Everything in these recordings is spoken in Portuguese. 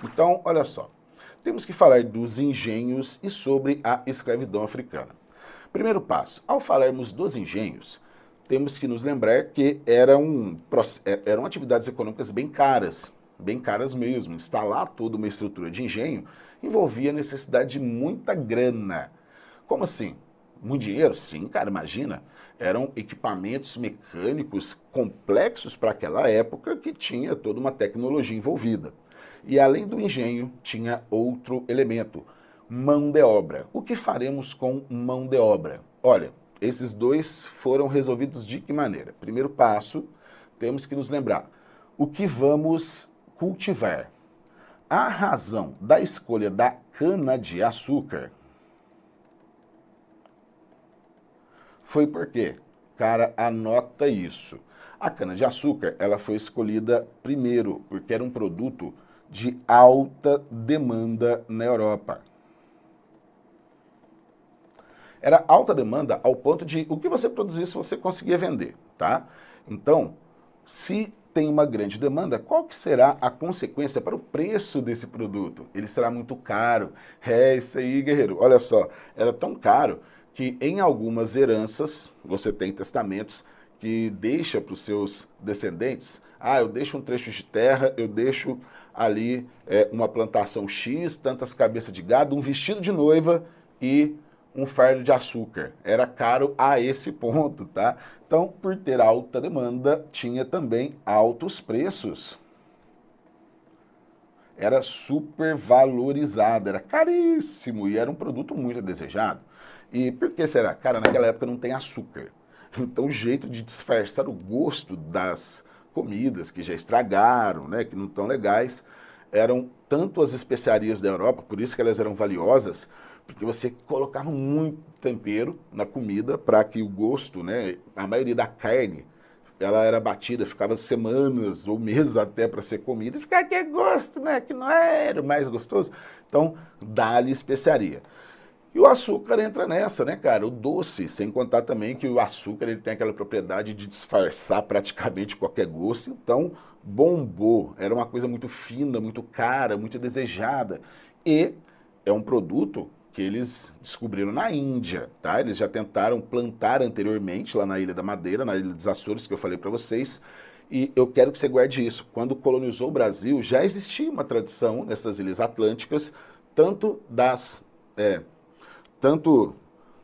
Então, olha só, temos que falar dos engenhos e sobre a escravidão africana. Primeiro passo, ao falarmos dos engenhos, temos que nos lembrar que eram atividades econômicas bem caras mesmo. Instalar toda uma estrutura de engenho envolvia a necessidade de muita grana. Como assim? Muito dinheiro? Sim, cara, imagina. Eram equipamentos mecânicos complexos para aquela época que tinha toda uma tecnologia envolvida. E além do engenho, tinha outro elemento, mão de obra. O que faremos com mão de obra? Olha, esses dois foram resolvidos de que maneira? Primeiro passo, temos que nos lembrar, o que vamos cultivar? A razão da escolha da cana-de-açúcar foi porque, cara, anota isso. A cana-de-açúcar, ela foi escolhida primeiro porque era um produto de alta demanda na Europa. Era alta demanda ao ponto de o que você produzisse você conseguia vender, tá? Então, se tem uma grande demanda, qual que será a consequência para o preço desse produto? Ele será muito caro. É isso aí, guerreiro. Olha só, era tão caro que em algumas heranças, você tem testamentos que deixa para os seus descendentes, eu deixo um trecho de terra, eu deixo ali uma plantação X, tantas cabeças de gado, um vestido de noiva e um fardo de açúcar. Era caro a esse ponto, tá? Então, por ter alta demanda, tinha também altos preços. Era super valorizado, era caríssimo e era um produto muito desejado. E por que será? Cara, naquela época não tem açúcar. Então, o jeito de disfarçar o gosto das comidas que já estragaram, né, que não estão legais, eram tanto as especiarias da Europa, por isso que elas eram valiosas, porque você colocava muito tempero na comida para que o gosto, né, a maioria da carne, ela era batida, ficava semanas ou meses até para ser comida, e ficava aquele gosto, né, que não era o mais gostoso. Então, dá-lhe especiaria. E o açúcar entra nessa, né, cara? O doce, sem contar também que o açúcar ele tem aquela propriedade de disfarçar praticamente qualquer gosto. Então, bombou. Era uma coisa muito fina, muito cara, muito desejada. E é um produto que eles descobriram na Índia, tá? Eles já tentaram plantar anteriormente lá na Ilha da Madeira, na Ilha dos Açores, que eu falei para vocês. E eu quero que você guarde isso. Quando colonizou o Brasil, já existia uma tradição nessas ilhas atlânticas, tanto das tanto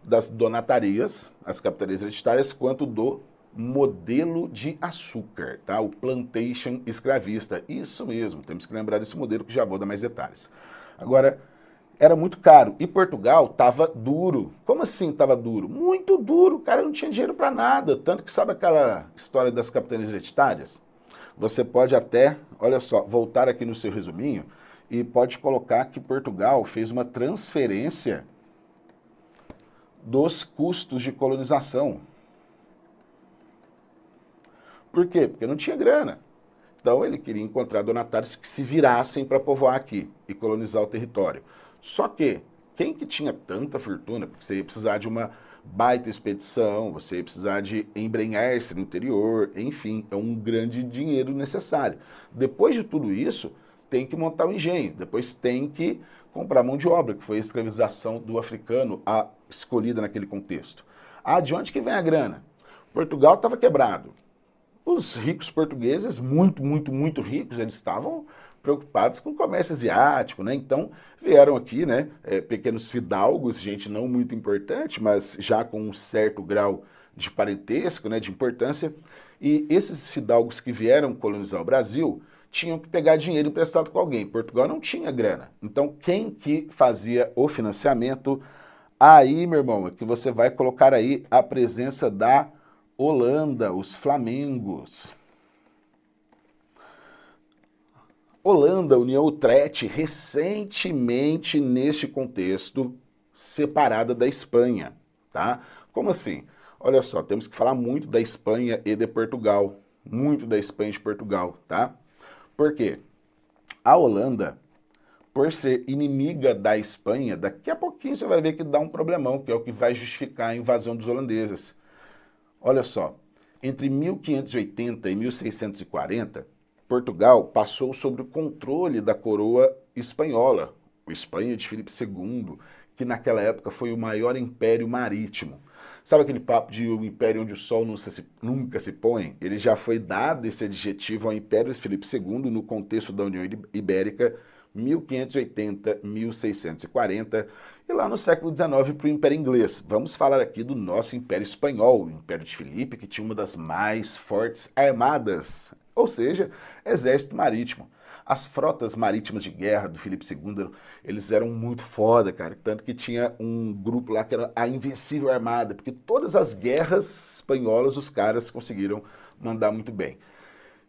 das donatarias, as capitanias hereditárias, quanto do modelo de açúcar, tá? O plantation escravista. Isso mesmo, temos que lembrar desse modelo que já vou dar mais detalhes. Agora, era muito caro e Portugal estava duro. Como assim estava duro? Muito duro, o cara não tinha dinheiro para nada. Tanto que sabe aquela história das capitanias hereditárias? Você pode até, olha só, voltar aqui no seu resuminho e pode colocar que Portugal fez uma transferência dos custos de colonização. Por quê? Porque não tinha grana. Então ele queria encontrar donatários que se virassem para povoar aqui e colonizar o território. Só que quem que tinha tanta fortuna, porque você ia precisar de uma baita expedição, você ia precisar de embrenhar-se no interior, enfim, é um grande dinheiro necessário. Depois de tudo isso, tem que montar um engenho, depois tem que comprar mão de obra, que foi a escravização do africano, a escolhida naquele contexto. De onde que vem a grana? Portugal estava quebrado. Os ricos portugueses, muito ricos, eles estavam preocupados com o comércio asiático, né? Então vieram aqui, né, pequenos fidalgos, gente não muito importante, mas já com um certo grau de parentesco, né, de importância. E esses fidalgos que vieram colonizar o Brasil tinham que pegar dinheiro emprestado com alguém. Portugal não tinha grana. Então quem que fazia o financiamento? Aí, meu irmão, é que você vai colocar aí a presença da Holanda, os flamengos. Holanda, União Utrecht, recentemente neste contexto, separada da Espanha, tá? Como assim? Olha só, temos que falar muito da Espanha e de Portugal, muito da Espanha e de Portugal, tá? Por quê? A Holanda, por ser inimiga da Espanha, daqui a pouquinho você vai ver que dá um problemão, que é o que vai justificar a invasão dos holandeses. Olha só, entre 1580 e 1640, Portugal passou sob o controle da coroa espanhola, o Espanha de Filipe II, que naquela época foi o maior império marítimo. Sabe aquele papo de um império onde o sol nunca se põe? Ele já foi dado esse adjetivo ao Império de Filipe II no contexto da União Ibérica, 1580-1640, e lá no século XIX para o Império Inglês. Vamos falar aqui do nosso Império Espanhol, o Império de Filipe, que tinha uma das mais fortes armadas, ou seja, exército marítimo. As frotas marítimas de guerra do Filipe II, eles eram muito foda, cara. Tanto que tinha um grupo lá que era a Invencível Armada, porque todas as guerras espanholas os caras conseguiram mandar muito bem.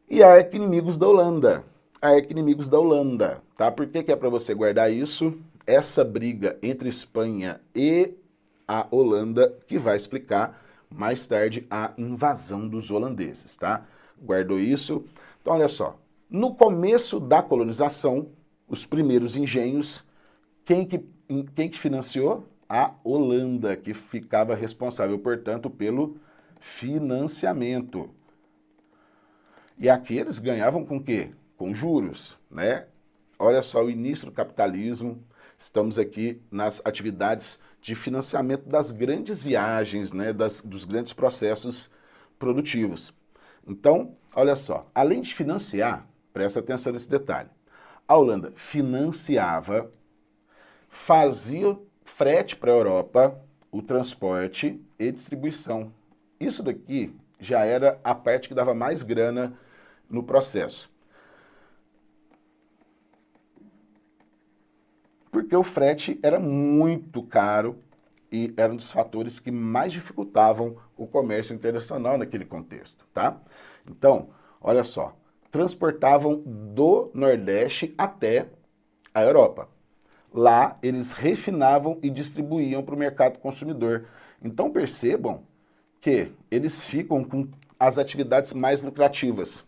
E arqui-inimigos da Holanda. Arqui-inimigos da Holanda, tá? Por que que é para você guardar isso? Essa briga entre Espanha e a Holanda que vai explicar mais tarde a invasão dos holandeses, tá? Guardou isso? Então, olha só. No começo da colonização, os primeiros engenhos, quem que financiou? A Holanda, que ficava responsável, portanto, pelo financiamento. E aqui eles ganhavam com o quê? Com juros, né? Olha só o início do capitalismo, estamos aqui nas atividades de financiamento das grandes viagens, né? Dos grandes processos produtivos. Então, olha só, além de financiar, presta atenção nesse detalhe. A Holanda financiava, fazia frete para a Europa, o transporte e distribuição. Isso daqui já era a parte que dava mais grana no processo. Porque o frete era muito caro e era um dos fatores que mais dificultavam o comércio internacional naquele contexto, tá? Então, olha só, transportavam do Nordeste até a Europa. Lá, eles refinavam e distribuíam para o mercado consumidor. Então, percebam que eles ficam com as atividades mais lucrativas,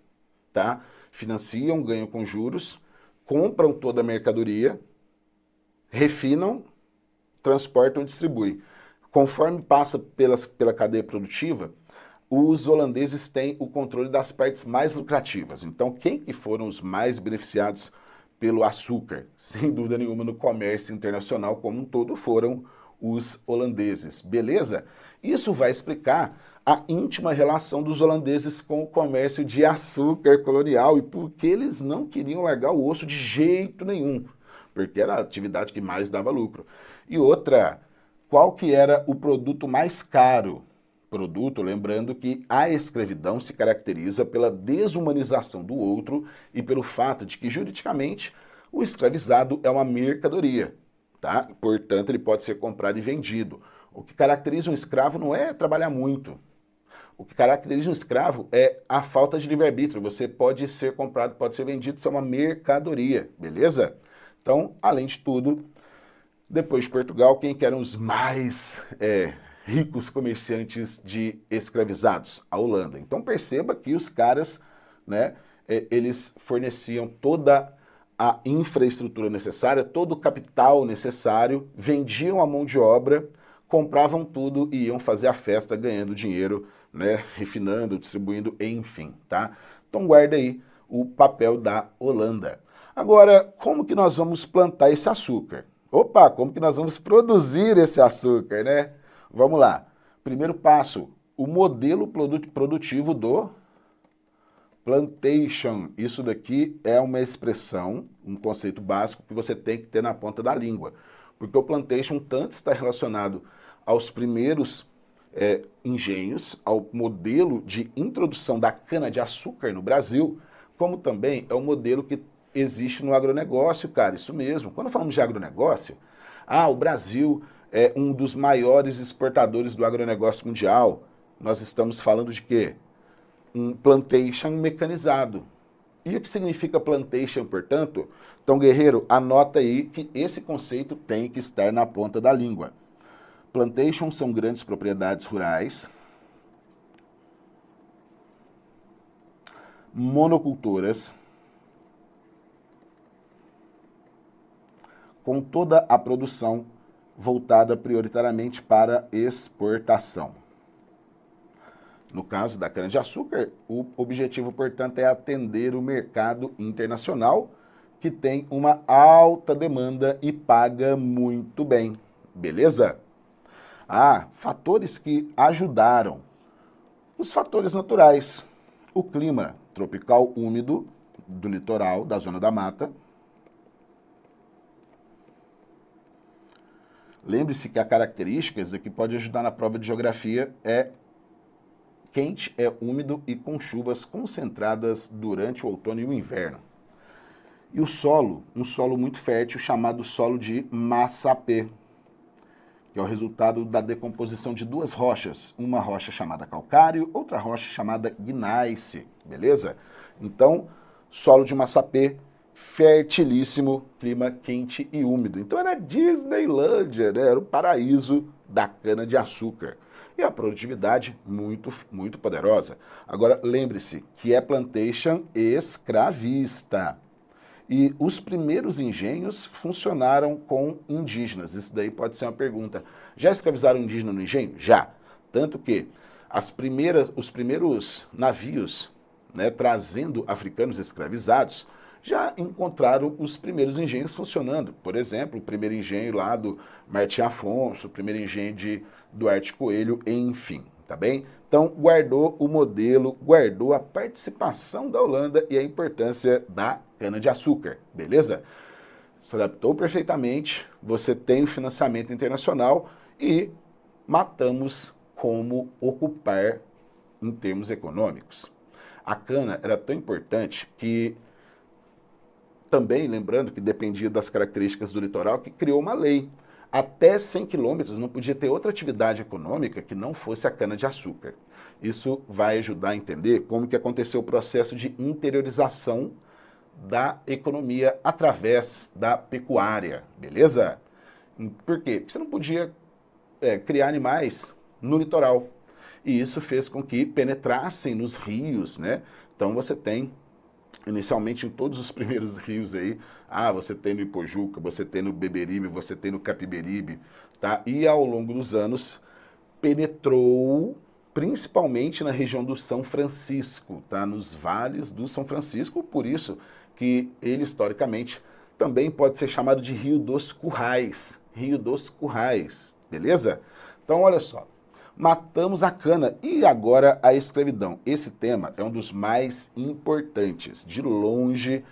tá? Financiam, ganham com juros, compram toda a mercadoria, refinam, transportam e distribuem. Conforme passa pela cadeia produtiva, os holandeses têm o controle das partes mais lucrativas. Então, quem que foram os mais beneficiados pelo açúcar? Sem dúvida nenhuma, no comércio internacional como um todo, foram os holandeses. Beleza? Isso vai explicar a íntima relação dos holandeses com o comércio de açúcar colonial e por que eles não queriam largar o osso de jeito nenhum, porque era a atividade que mais dava lucro. E outra, qual que era o produto mais caro? Produto, lembrando que a escravidão se caracteriza pela desumanização do outro e pelo fato de que, juridicamente, o escravizado é uma mercadoria, tá? Portanto, ele pode ser comprado e vendido. O que caracteriza um escravo não é trabalhar muito. O que caracteriza um escravo é a falta de livre-arbítrio. Você pode ser comprado, pode ser vendido, isso é uma mercadoria, beleza? Então, além de tudo, depois de Portugal, quem que eram os mais ricos comerciantes de escravizados? A Holanda. Então perceba que os caras, né, eles forneciam toda a infraestrutura necessária, todo o capital necessário, vendiam a mão de obra, compravam tudo e iam fazer a festa ganhando dinheiro, né, refinando, distribuindo, enfim, tá? Então guarda aí o papel da Holanda. Agora, como que nós vamos plantar esse açúcar? Opa, como que nós vamos produzir esse açúcar, né? Vamos lá. Primeiro passo, o modelo produtivo do plantation. Isso daqui é uma expressão, um conceito básico que você tem que ter na ponta da língua. Porque o plantation tanto está relacionado aos primeiros engenhos, ao modelo de introdução da cana-de-açúcar no Brasil, como também é um modelo que existe no agronegócio, cara, isso mesmo. Quando falamos de agronegócio, o Brasil é um dos maiores exportadores do agronegócio mundial. Nós estamos falando de quê? Um plantation mecanizado. E o que significa plantation, portanto? Então, guerreiro, anota aí que esse conceito tem que estar na ponta da língua. Plantation são grandes propriedades rurais, monocultoras, com toda a produção voltada prioritariamente para exportação. No caso da cana-de-açúcar, o objetivo, portanto, é atender o mercado internacional, que tem uma alta demanda e paga muito bem, beleza? Fatores que ajudaram. Os fatores naturais. O clima tropical úmido do litoral, da zona da mata. Lembre-se que a característica, isso daqui pode ajudar na prova de geografia, é quente, é úmido e com chuvas concentradas durante o outono e o inverno. E o solo, um solo muito fértil chamado solo de massapê, que é o resultado da decomposição de duas rochas, uma rocha chamada calcário, outra rocha chamada gneiss, beleza? Então, solo de massapê, fertilíssimo, clima quente e úmido. Então era Disneylândia, né? Era o paraíso da cana-de-açúcar. E a produtividade muito poderosa. Agora, lembre-se que é plantation escravista. E os primeiros engenhos funcionaram com indígenas. Isso daí pode ser uma pergunta. Já escravizaram indígena no engenho? Já. Tanto que os primeiros navios, né, trazendo africanos escravizados, já encontraram os primeiros engenhos funcionando. Por exemplo, o primeiro engenho lá do Martim Afonso, o primeiro engenho de Duarte Coelho, enfim, tá bem? Então, guardou o modelo, guardou a participação da Holanda e a importância da cana-de-açúcar, beleza? Se adaptou perfeitamente, você tem o financiamento internacional e matamos como ocupar em termos econômicos. A cana era tão importante que, também lembrando que dependia das características do litoral, que criou uma lei. Até 100 quilômetros não podia ter outra atividade econômica que não fosse a cana-de-açúcar. Isso vai ajudar a entender como que aconteceu o processo de interiorização da economia através da pecuária, beleza? Por quê? Porque você não podia criar animais no litoral. E isso fez com que penetrassem nos rios, né? Então você tem, inicialmente em todos os primeiros rios aí, você tem no Ipojuca, você tem no Beberibe, você tem no Capiberibe, tá? E ao longo dos anos penetrou principalmente na região do São Francisco, tá? Nos vales do São Francisco, por isso que ele historicamente também pode ser chamado de Rio dos Currais, beleza? Então olha só, matamos a cana e agora a escravidão. Esse tema é um dos mais importantes, de longe.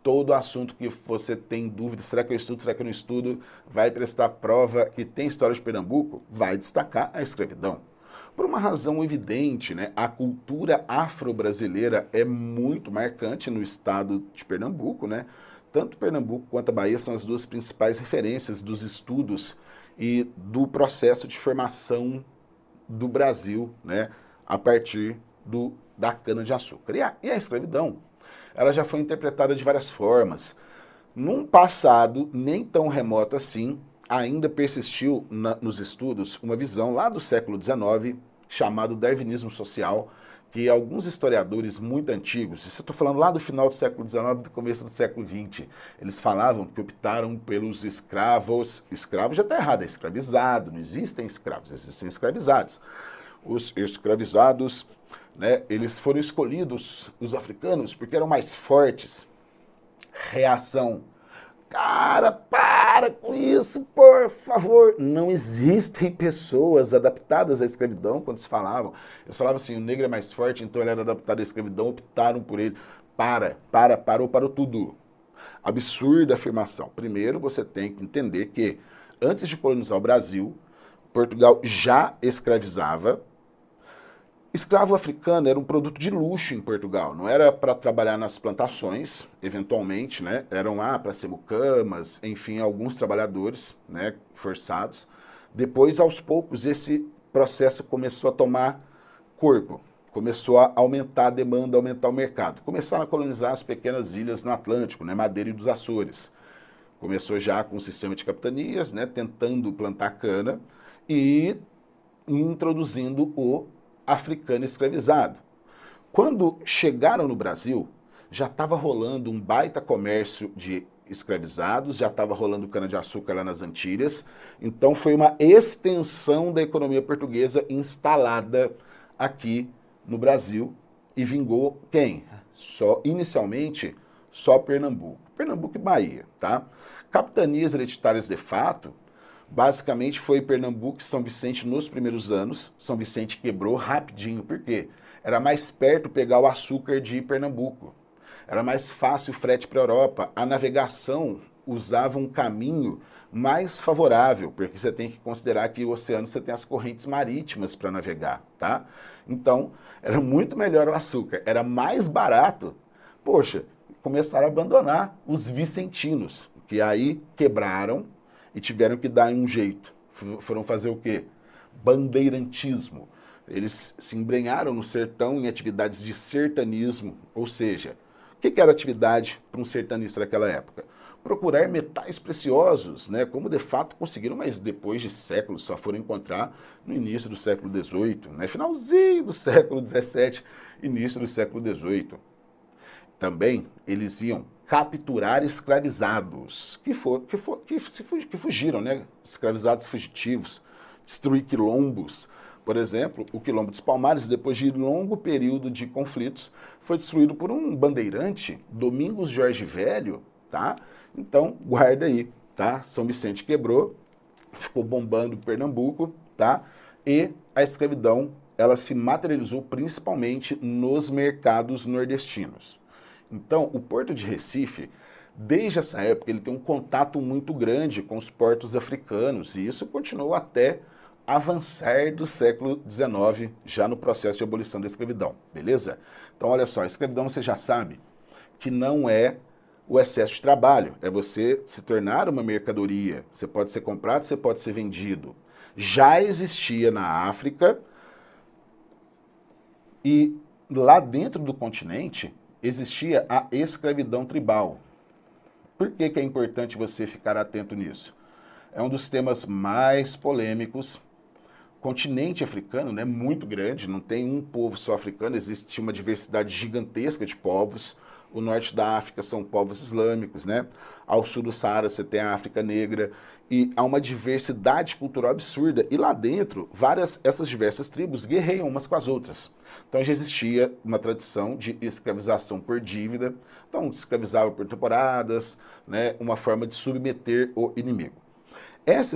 Todo assunto que você tem dúvida, será que eu estudo, será que eu não estudo, vai prestar prova que tem história de Pernambuco, vai destacar a escravidão. Por uma razão evidente, né? A cultura afro-brasileira é muito marcante no estado de Pernambuco, né? Tanto Pernambuco quanto a Bahia são as duas principais referências dos estudos e do processo de formação do Brasil, né? A partir da cana-de-açúcar. E a escravidão, ela já foi interpretada de várias formas. Num passado nem tão remoto assim, ainda persistiu nos estudos uma visão lá do século XIX, chamado darwinismo social, que alguns historiadores muito antigos, isso eu estou falando lá do final do século XIX, do começo do século XX, eles falavam que optaram pelos escravos já está errado, é escravizado, não existem escravos, existem escravizados. Os escravizados, né, eles foram escolhidos, os africanos, porque eram mais fortes. Reação: cara, para com isso, por favor. Não existem pessoas adaptadas à escravidão quando se falavam. Eles falavam assim, o negro é mais forte, então ele era adaptado à escravidão, optaram por ele. Parou tudo. Absurda afirmação. Primeiro, você tem que entender que, antes de colonizar o Brasil, Portugal já escravizava. Escravo africano era um produto de luxo em Portugal, não era para trabalhar nas plantações, eventualmente, né? Eram lá para ser mucamas, enfim, alguns trabalhadores, né, forçados. Depois, aos poucos, esse processo começou a tomar corpo, começou a aumentar a demanda, aumentar o mercado. Começaram a colonizar as pequenas ilhas no Atlântico, né, Madeira e dos Açores. Começou já com o sistema de capitanias, né, tentando plantar cana e introduzindo o africano escravizado. Quando chegaram no Brasil, já estava rolando um baita comércio de escravizados, já estava rolando cana-de-açúcar lá nas Antilhas, então foi uma extensão da economia portuguesa instalada aqui no Brasil e vingou quem? Inicialmente, só Pernambuco. Pernambuco e Bahia, tá? Capitanias hereditárias de fato, basicamente foi Pernambuco e São Vicente nos primeiros anos. São Vicente quebrou rapidinho, por quê? Era mais perto pegar o açúcar de Pernambuco. Era mais fácil o frete para a Europa. A navegação usava um caminho mais favorável, porque você tem que considerar que o oceano você tem as correntes marítimas para navegar, tá? Então, era muito melhor o açúcar, era mais barato. Poxa, começaram a abandonar os vicentinos, que aí quebraram e tiveram que dar um jeito. Foram fazer o quê? Bandeirantismo. Eles se embrenharam no sertão em atividades de sertanismo, ou seja, o que era atividade para um sertanista naquela época? Procurar metais preciosos, né, como de fato conseguiram, mas depois de séculos, só foram encontrar no início do século XVIII, né, finalzinho do século XVII, início do século XVIII. Também eles iam capturar escravizados, que fugiram, né, escravizados fugitivos, destruir quilombos. Por exemplo, o Quilombo dos Palmares, depois de longo período de conflitos, foi destruído por um bandeirante, Domingos Jorge Velho, tá? Então, guarda aí, tá? São Vicente quebrou, ficou bombando Pernambuco, tá? E a escravidão, ela se materializou principalmente nos mercados nordestinos. Então, o Porto de Recife, desde essa época, ele tem um contato muito grande com os portos africanos, e isso continuou até avançar do século XIX, já no processo de abolição da escravidão, beleza? Então, olha só, a escravidão você já sabe que não é o excesso de trabalho, é você se tornar uma mercadoria. Você pode ser comprado, você pode ser vendido. Já existia na África e lá dentro do continente existia a escravidão tribal. Por que é importante você ficar atento nisso? É um dos temas mais polêmicos. O continente africano é, né, muito grande, não tem um povo só africano, existe uma diversidade gigantesca de povos. O norte da África são povos islâmicos, né? Ao sul do Saara você tem a África Negra, e há uma diversidade cultural absurda. E lá dentro, essas diversas tribos guerreiam umas com as outras. Então já existia uma tradição de escravização por dívida, então escravizava por temporadas, né? Uma forma de submeter o inimigo. Essa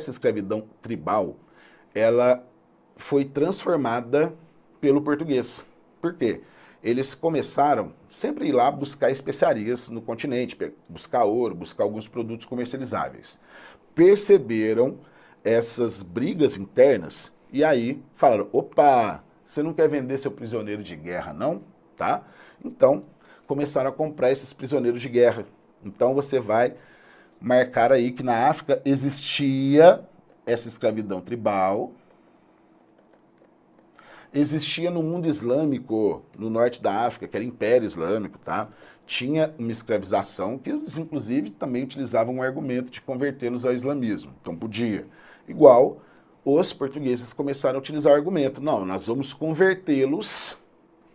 escravidão tribal, ela foi transformada pelo português. Por quê? Eles começaram sempre a ir lá buscar especiarias no continente, buscar ouro, buscar alguns produtos comercializáveis. Perceberam essas brigas internas e aí falaram, opa, você não quer vender seu prisioneiro de guerra não? Tá? Então, começaram a comprar esses prisioneiros de guerra. Então você vai marcar aí que na África existia essa escravidão tribal. Existia no mundo islâmico, no norte da África, que era Império Islâmico, tá? Tinha uma escravização que eles, inclusive, também utilizavam um argumento de convertê-los ao islamismo. Então, podia. Igual, os portugueses começaram a utilizar o argumento. Não, nós vamos convertê-los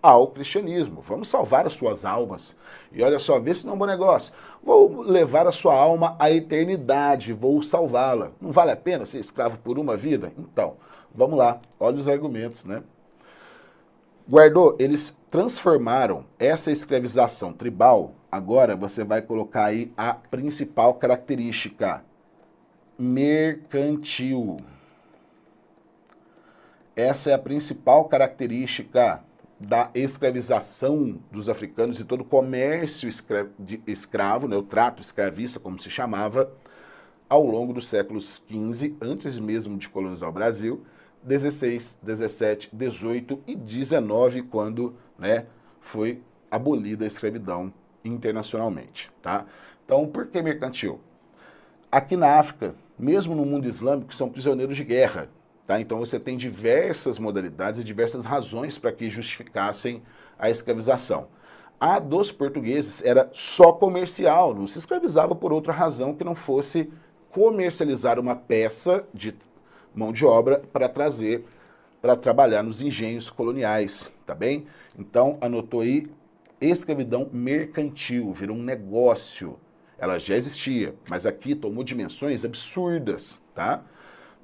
ao cristianismo. Vamos salvar as suas almas. E olha só, vê se não é um bom negócio. Vou levar a sua alma à eternidade, vou salvá-la. Não vale a pena ser escravo por uma vida? Então, vamos lá, olha os argumentos, né? Guardou, eles transformaram essa escravização tribal, agora você vai colocar aí a principal característica, mercantil. Essa é a principal característica da escravização dos africanos e todo o comércio de escravo, né, o trato escravista, como se chamava, ao longo dos séculos XV, antes mesmo de colonizar o Brasil, 16, 17, 18 e 19, quando, né, foi abolida a escravidão internacionalmente, tá? Então, por que mercantil? Aqui na África, mesmo no mundo islâmico, são prisioneiros de guerra, tá? Então você tem diversas modalidades e diversas razões para que justificassem a escravização. A dos portugueses era só comercial, não se escravizava por outra razão que não fosse comercializar uma peça de mão de obra para trazer, para trabalhar nos engenhos coloniais, tá bem? Então, anotou aí, escravidão mercantil, virou um negócio. Ela já existia, mas aqui tomou dimensões absurdas, tá?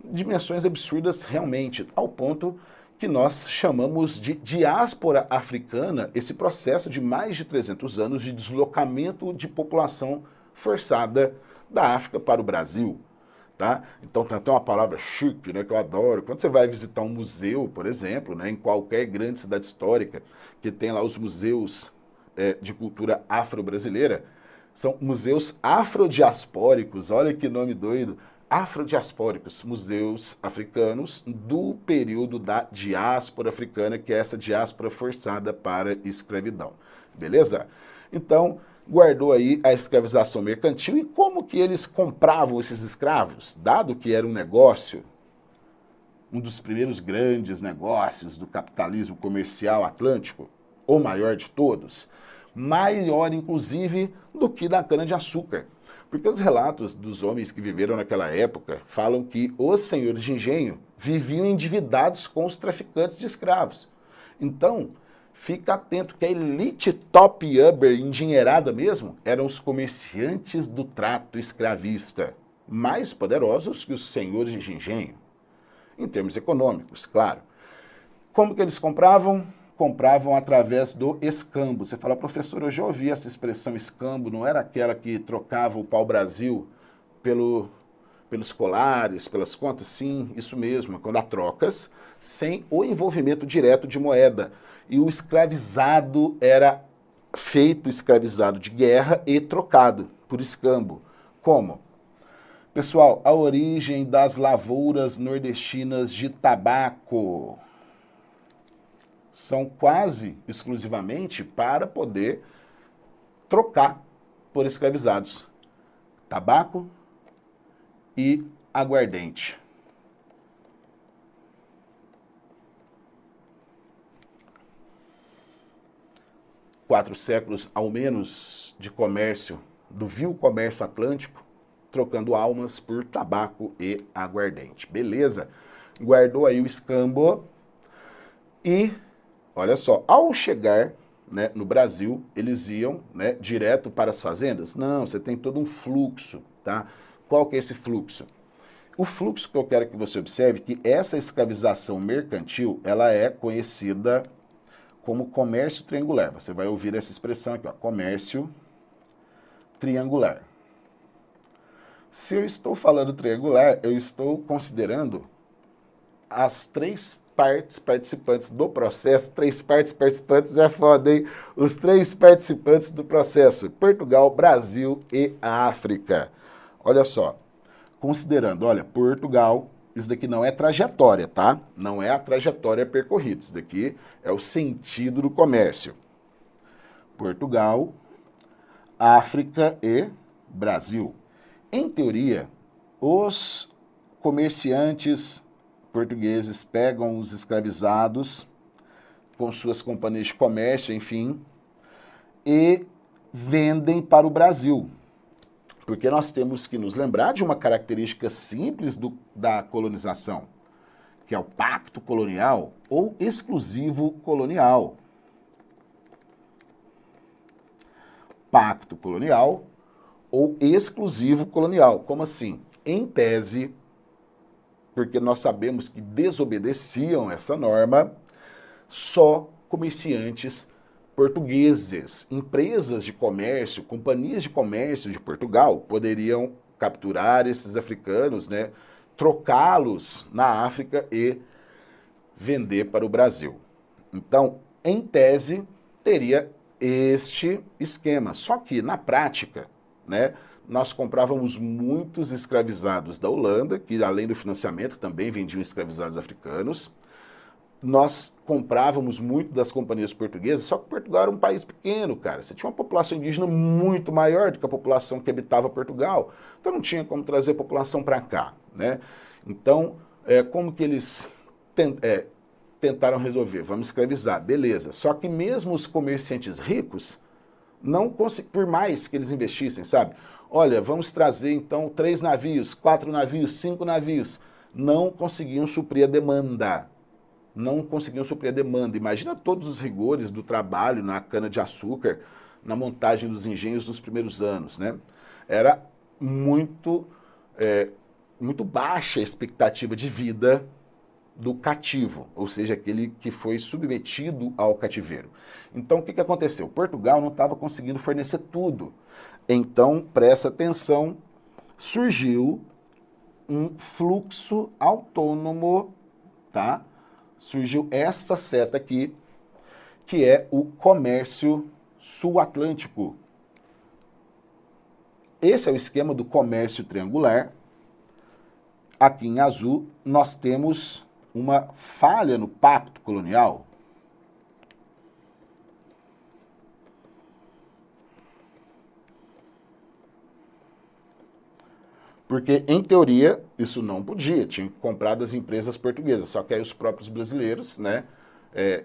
Dimensões absurdas realmente, ao ponto que nós chamamos de diáspora africana, esse processo de mais de 300 anos de deslocamento de população forçada da África para o Brasil. Tá? Então tem até uma palavra chique, né, que eu adoro. Quando você vai visitar um museu, por exemplo, né, em qualquer grande cidade histórica, que tem lá os museus de cultura afro-brasileira, são museus afrodiaspóricos, olha que nome doido, afrodiaspóricos, museus africanos do período da diáspora africana, que é essa diáspora forçada para escravidão, beleza? Então, guardou aí a escravização mercantil e como que eles compravam esses escravos, dado que era um negócio, um dos primeiros grandes negócios do capitalismo comercial atlântico, o maior de todos, maior inclusive do que da cana-de-açúcar. Porque os relatos dos homens que viveram naquela época falam que os senhores de engenho viviam endividados com os traficantes de escravos. Então, fica atento que a elite top upper endinheirada mesmo eram os comerciantes do trato escravista, mais poderosos que os senhores de engenho, em termos econômicos, claro. Como que eles compravam? Compravam através do escambo. Você fala, professor, eu já ouvi essa expressão escambo, não era aquela que trocava o pau-brasil pelos colares, pelas contas? Sim, isso mesmo, quando há trocas, sem o envolvimento direto de moeda. E o escravizado era feito escravizado de guerra e trocado por escambo. Como? Pessoal, a origem das lavouras nordestinas de tabaco são quase exclusivamente para poder trocar por escravizados. Tabaco e aguardente. Quatro séculos, ao menos, de comércio, do vil comércio atlântico, trocando almas por tabaco e aguardente. Beleza? Guardou aí o escambo e... olha só, ao chegar, né, no Brasil, eles iam, né, direto para as fazendas? Não, você tem todo um fluxo, tá? Qual que é esse fluxo? O fluxo que eu quero que você observe que essa escravização mercantil, ela é conhecida como comércio triangular. Você vai ouvir essa expressão aqui, ó, comércio triangular. Se eu estou falando triangular, eu estou considerando as três partes participantes do processo. Três partes participantes é foda, hein? Os três participantes do processo: Portugal, Brasil e África. Olha só, considerando, olha, Portugal, isso daqui não é trajetória, tá? Não é a trajetória percorrida, isso daqui é o sentido do comércio. Portugal, África e Brasil. Em teoria, os comerciantes portugueses pegam os escravizados com suas companhias de comércio, enfim, e vendem para o Brasil. Porque nós temos que nos lembrar de uma característica simples da colonização, que é o pacto colonial ou exclusivo colonial. Pacto colonial ou exclusivo colonial. Como assim? Em tese, porque nós sabemos que desobedeciam essa norma, só comerciantes portugueses, empresas de comércio, companhias de comércio de Portugal poderiam capturar esses africanos, né, trocá-los na África e vender para o Brasil. Então, em tese, teria este esquema. Só que, na prática, né, nós comprávamos muitos escravizados da Holanda, que além do financiamento também vendiam escravizados africanos. Nós comprávamos muito das companhias portuguesas, só que Portugal era um país pequeno, cara. Você tinha uma população indígena muito maior do que a população que habitava Portugal. Então não tinha como trazer a população para cá, né? Então, como que eles tentaram resolver? Vamos escravizar, beleza. Só que mesmo os comerciantes ricos, não por mais que eles investissem, sabe? Olha, vamos trazer então 3 navios, 4 navios, 5 navios. Não conseguiam suprir a demanda. Não conseguiam suprir a demanda. Imagina todos os rigores do trabalho na cana-de-açúcar, na montagem dos engenhos nos primeiros anos, né? Era muito baixa a expectativa de vida do cativo, ou seja, aquele que foi submetido ao cativeiro. Então, o que aconteceu? Portugal não estava conseguindo fornecer tudo. Então, presta atenção, surgiu um fluxo autônomo, tá? Surgiu essa seta aqui, que é o comércio sul-atlântico. Esse é o esquema do comércio triangular. Aqui em azul, nós temos uma falha no pacto colonial. Porque, em teoria, isso não podia, tinha que comprar das empresas portuguesas, só que aí os próprios brasileiros, né,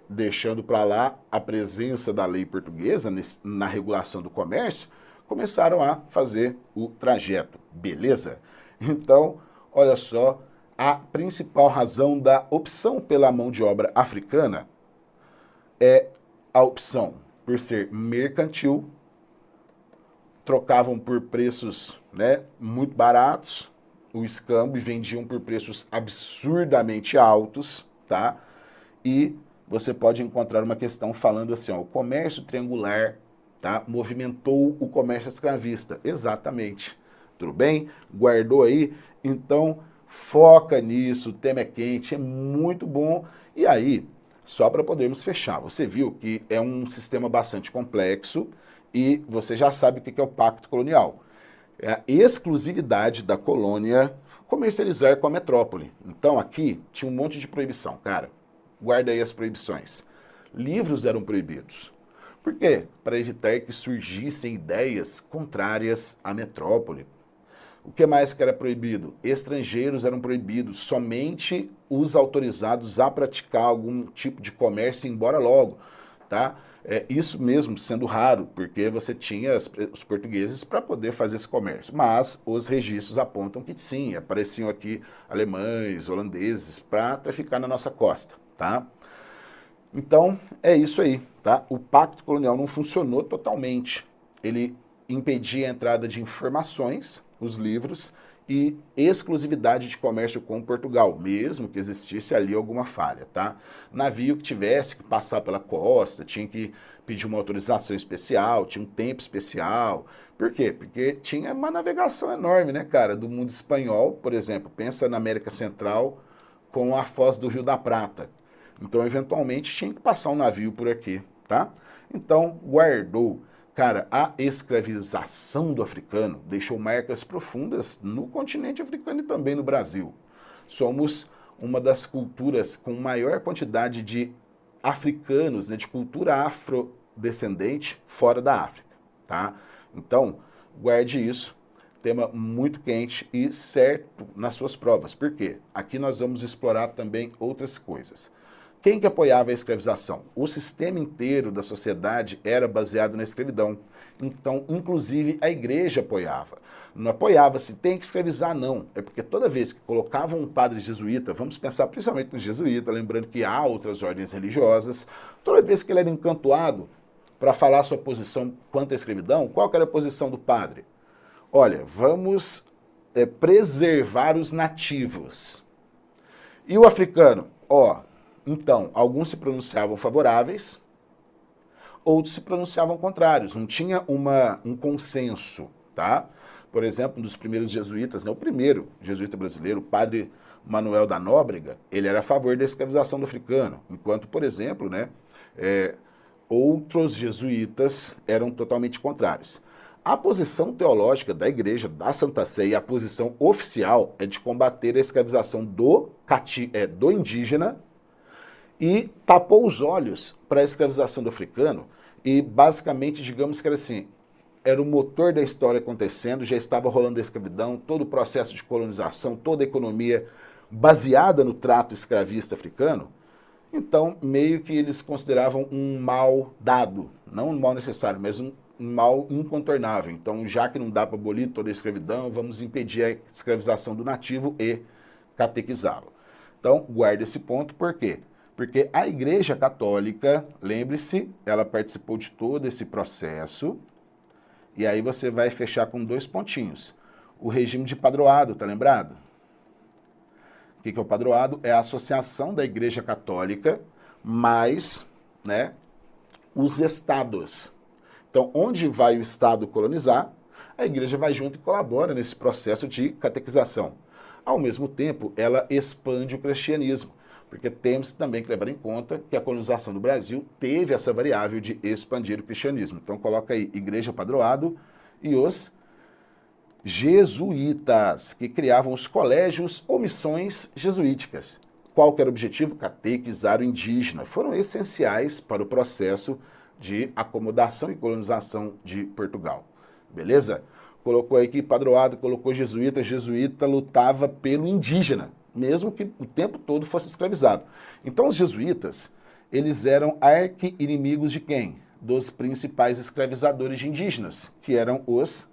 deixando para lá a presença da lei portuguesa na regulação do comércio, começaram a fazer o trajeto, beleza? Então, olha só, a principal razão da opção pela mão de obra africana é a opção por ser mercantil, trocavam por preços, né, muito baratos, o escambo, e vendiam por preços absurdamente altos, tá? E você pode encontrar uma questão falando assim, ó, o comércio triangular, tá, movimentou o comércio escravista. Exatamente. Tudo bem? Guardou aí? Então, foca nisso, o tema é quente, é muito bom. E aí, só para podermos fechar, você viu que é um sistema bastante complexo, e você já sabe o que é o pacto colonial. É a exclusividade da colônia comercializar com a metrópole. Então aqui tinha um monte de proibição, cara. Guarda aí as proibições. Livros eram proibidos. Por quê? Para evitar que surgissem ideias contrárias à metrópole. O que mais que era proibido? Estrangeiros eram proibidos, somente os autorizados a praticar algum tipo de comércio, embora logo, tá? Isso mesmo sendo raro, porque você tinha os portugueses para poder fazer esse comércio. Mas os registros apontam que sim, apareciam aqui alemães, holandeses, para traficar na nossa costa, tá? Então, é isso aí, tá? O pacto colonial não funcionou totalmente. Ele impedia a entrada de informações, os livros, e exclusividade de comércio com Portugal, mesmo que existisse ali alguma falha, tá? Navio que tivesse que passar pela costa, tinha que pedir uma autorização especial, tinha um tempo especial. Por quê? Porque tinha uma navegação enorme, né, cara? Do mundo espanhol, por exemplo, pensa na América Central com a foz do Rio da Prata. Então, eventualmente, tinha que passar um navio por aqui, tá? Então, guardou. Cara, a escravização do africano deixou marcas profundas no continente africano e também no Brasil. Somos uma das culturas com maior quantidade de africanos, né, de cultura afrodescendente fora da África, tá? Então, guarde isso. Tema muito quente e certo nas suas provas. Por quê? Aqui nós vamos explorar também outras coisas. Quem que apoiava a escravização? O sistema inteiro da sociedade era baseado na escravidão. Então, inclusive, a igreja apoiava. Não apoiava-se, tem que escravizar, não. É porque toda vez que colocavam um padre jesuíta, vamos pensar principalmente no jesuíta, lembrando que há outras ordens religiosas, toda vez que ele era encantoado para falar sua posição quanto à escravidão, qual que era a posição do padre? Olha, vamos preservar os nativos. E o africano? Então, alguns se pronunciavam favoráveis, outros se pronunciavam contrários, não tinha um consenso, tá? Por exemplo, um dos primeiros jesuítas, né, o primeiro jesuíta brasileiro, o padre Manuel da Nóbrega, ele era a favor da escravização do africano, enquanto, por exemplo, né, outros jesuítas eram totalmente contrários. A posição teológica da Igreja, da Santa Sé, e a posição oficial é de combater a escravização do indígena, e tapou os olhos para a escravização do africano e basicamente, digamos que era assim, era o motor da história acontecendo, já estava rolando a escravidão, todo o processo de colonização, toda a economia baseada no trato escravista africano. Então, meio que eles consideravam um mal dado, não um mal necessário, mas um mal incontornável. Então, já que não dá para abolir toda a escravidão, vamos impedir a escravização do nativo e catequizá-lo. Então, guarde esse ponto, por quê? Porque a Igreja Católica, lembre-se, ela participou de todo esse processo, e aí você vai fechar com 2 pontinhos. O regime de padroado, tá lembrado? que é o padroado? É a associação da Igreja Católica mais, né, os estados. Então, onde vai o estado colonizar, a igreja vai junto e colabora nesse processo de catequização. Ao mesmo tempo, ela expande o cristianismo, porque temos também que levar em conta que a colonização do Brasil teve essa variável de expandir o cristianismo. Então, coloca aí igreja padroado e os jesuítas, que criavam os colégios ou missões jesuíticas. Qual que era o objetivo? Catequizar o indígena. Foram essenciais para o processo de acomodação e colonização de Portugal. Beleza? Colocou aí que padroado, colocou jesuíta. Jesuíta lutava pelo indígena, mesmo que o tempo todo fosse escravizado. Então os jesuítas, eles eram arqui-inimigos de quem? Dos principais escravizadores de indígenas, que eram os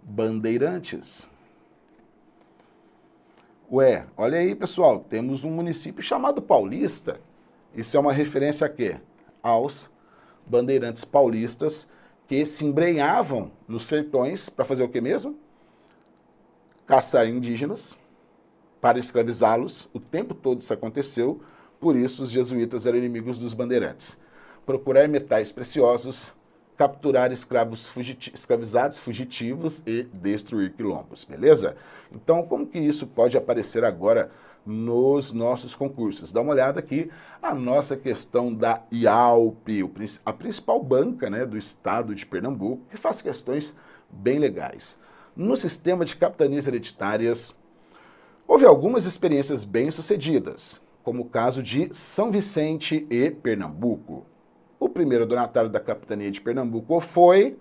bandeirantes. Ué, olha aí, pessoal, temos um município chamado Paulista. Isso é uma referência a quê? Aos bandeirantes paulistas que se embrenhavam nos sertões para fazer o que mesmo? Caçar indígenas para escravizá-los. O tempo todo isso aconteceu, por isso os jesuítas eram inimigos dos bandeirantes. Procurar metais preciosos, capturar escravizados fugitivos e destruir quilombos, beleza? Então, como que isso pode aparecer agora nos nossos concursos? Dá uma olhada aqui, a nossa questão da IALP, a principal banca, né, do estado de Pernambuco, que faz questões bem legais. No sistema de capitanias hereditárias, houve algumas experiências bem-sucedidas, como o caso de São Vicente e Pernambuco. O primeiro donatário da capitania de Pernambuco foi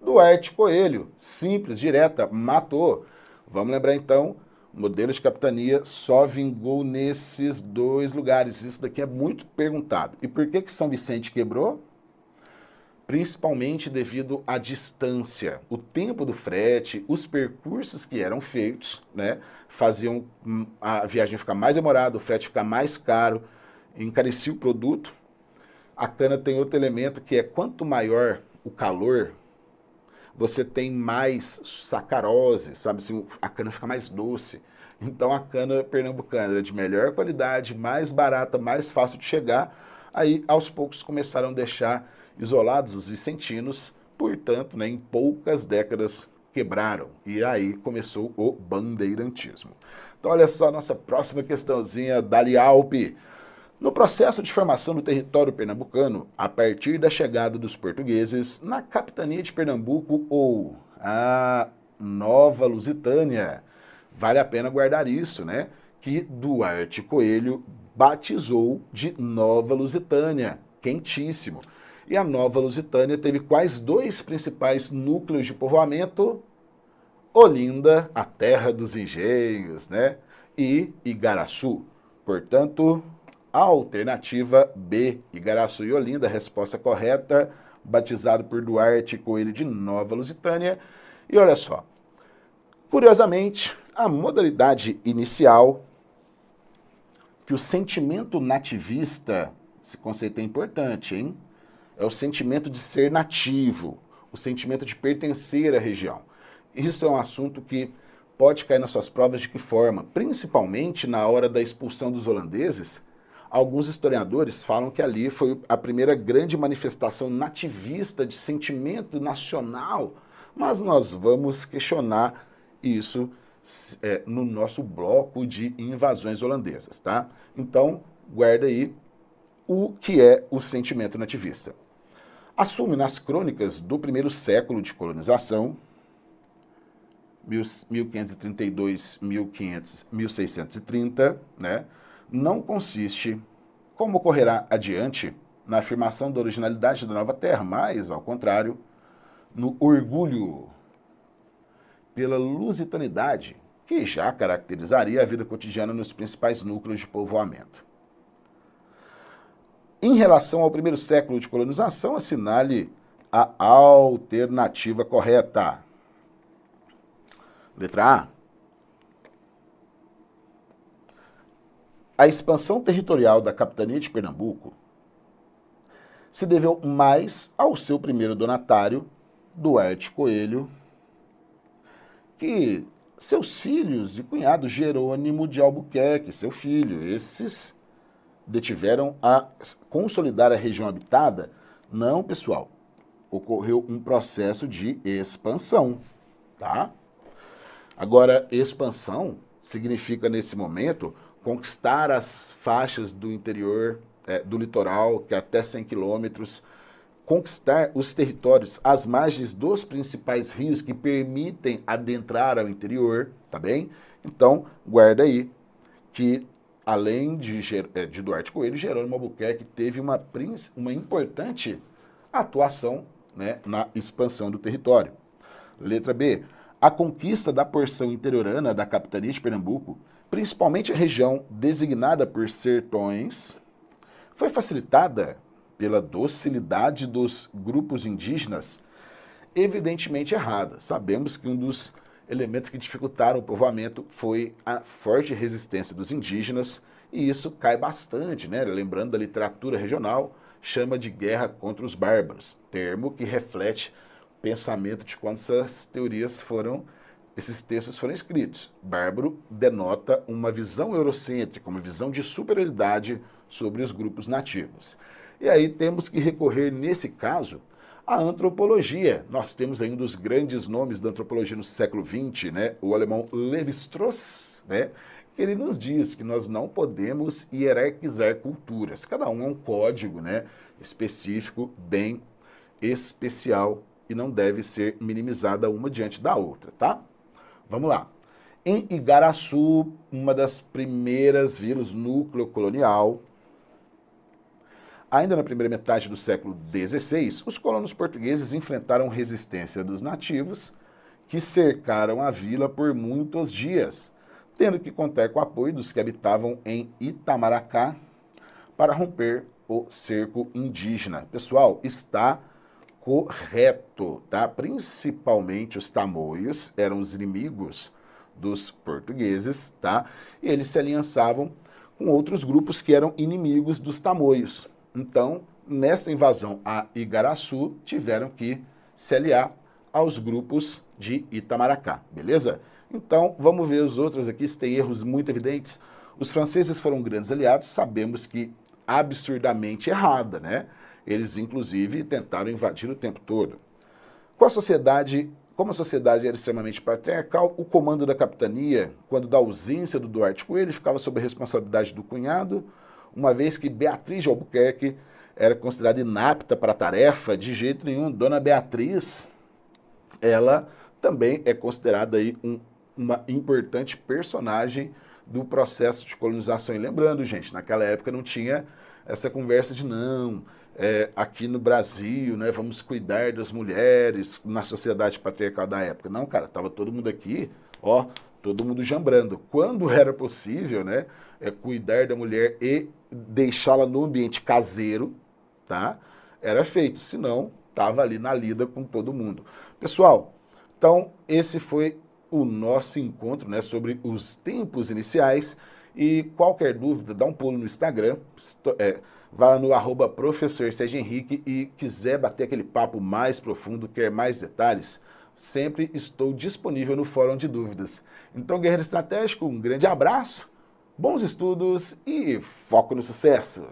Duarte Coelho. Simples, direta, matou. Vamos lembrar então, o modelo de capitania só vingou nesses dois lugares. Isso daqui é muito perguntado. E por que São Vicente quebrou? Principalmente devido à distância, o tempo do frete, os percursos que eram feitos, né, faziam a viagem ficar mais demorada, o frete ficar mais caro, encarecia o produto. A cana tem outro elemento que é quanto maior o calor, você tem mais sacarose, sabe assim, a cana fica mais doce. Então a cana pernambucana era de melhor qualidade, mais barata, mais fácil de chegar. Aí aos poucos começaram a deixar isolados os vicentinos, portanto, né, em poucas décadas quebraram. E aí começou o bandeirantismo. Então olha só a nossa próxima questãozinha da Lialpe. No processo de formação do território pernambucano, a partir da chegada dos portugueses na capitania de Pernambuco ou a Nova Lusitânia, vale a pena guardar isso, né? Que Duarte Coelho batizou de Nova Lusitânia, quentíssimo. E a Nova Lusitânia teve quais dois principais núcleos de povoamento? Olinda, a terra dos engenhos, né? E Igaraçu. Portanto, a alternativa B, Igaraçu e Olinda, resposta correta, batizado por Duarte Coelho de Nova Lusitânia. E olha só, curiosamente, a modalidade inicial, que o sentimento nativista, esse conceito é importante, hein? É o sentimento de ser nativo, o sentimento de pertencer à região. Isso é um assunto que pode cair nas suas provas de que forma? Principalmente na hora da expulsão dos holandeses. Alguns historiadores falam que ali foi a primeira grande manifestação nativista de sentimento nacional, mas nós vamos questionar isso no nosso bloco de invasões holandesas, tá? Então, guarda aí o que é o sentimento nativista. Assume nas crônicas do primeiro século de colonização, 1532, 1630, né? Não consiste, como ocorrerá adiante, na afirmação da originalidade da nova terra, mas, ao contrário, no orgulho pela lusitanidade, que já caracterizaria a vida cotidiana nos principais núcleos de povoamento. Em relação ao primeiro século de colonização, assinale a alternativa correta. Letra A. A expansão territorial da capitania de Pernambuco se deveu mais ao seu primeiro donatário, Duarte Coelho, que seus filhos e cunhado Jerônimo de Albuquerque, seu filho, esses detiveram a consolidar a região habitada? Não, pessoal. Ocorreu um processo de expansão, tá? Agora, expansão significa, nesse momento, conquistar as faixas do interior, do litoral, que é até 100 quilômetros, conquistar os territórios às margens dos principais rios que permitem adentrar ao interior, tá bem? Então, guarda aí que, além de Duarte Coelho, Jerônimo Albuquerque teve uma importante atuação, né, na expansão do território. Letra B. A conquista da porção interiorana da capitania de Pernambuco, principalmente a região designada por sertões, foi facilitada pela docilidade dos grupos indígenas? Evidentemente errada. Sabemos que um dos elementos que dificultaram o povoamento foi a forte resistência dos indígenas, e isso cai bastante, né? Lembrando da literatura regional, chama de guerra contra os bárbaros, termo que reflete o pensamento de quando esses textos foram escritos. Bárbaro denota uma visão eurocêntrica, uma visão de superioridade sobre os grupos nativos. E aí temos que recorrer, nesse caso, à antropologia. Nós temos aí um dos grandes nomes da antropologia no século XX, né? O alemão Lévi-Strauss, né? Ele nos diz que nós não podemos hierarquizar culturas. Cada um é um código, né, específico, bem especial, e não deve ser minimizada uma diante da outra, tá? Vamos lá. Em Igaraçu, uma das primeiras vilas núcleo colonial, ainda na primeira metade do século XVI, os colonos portugueses enfrentaram resistência dos nativos, que cercaram a vila por muitos dias, tendo que contar com o apoio dos que habitavam em Itamaracá para romper o cerco indígena. Pessoal, está correto, tá? Principalmente os tamoios eram os inimigos dos portugueses, tá? E eles se aliançavam com outros grupos que eram inimigos dos tamoios. Então, nessa invasão a Igaraçu, tiveram que se aliar aos grupos de Itamaracá, beleza? Então, vamos ver os outros aqui, se tem erros muito evidentes. Os franceses foram grandes aliados, sabemos que absurdamente errada, né? Eles, inclusive, tentaram invadir o tempo todo. Como a sociedade era extremamente patriarcal, o comando da capitania, quando da ausência do Duarte Coelho, ficava sob a responsabilidade do cunhado, uma vez que Beatriz de Albuquerque era considerada inapta para a tarefa. De jeito nenhum. Dona Beatriz, ela também é considerada aí uma importante personagem do processo de colonização. E lembrando, gente, naquela época não tinha essa conversa de não, aqui no Brasil, né, vamos cuidar das mulheres na sociedade patriarcal da época. Não, cara, tava todo mundo aqui, ó, todo mundo jambrando. Quando era possível, né, cuidar da mulher e deixá-la no ambiente caseiro, tá? Era feito, senão tava ali na lida com todo mundo. Pessoal, então esse foi o nosso encontro, né, sobre os tempos iniciais. E qualquer dúvida, dá um pulo no Instagram, vá lá no @professor Sérgio Henrique, e quiser bater aquele papo mais profundo, quer mais detalhes, sempre estou disponível no fórum de dúvidas. Então, Guerreiro Estratégico, um grande abraço, bons estudos e foco no sucesso!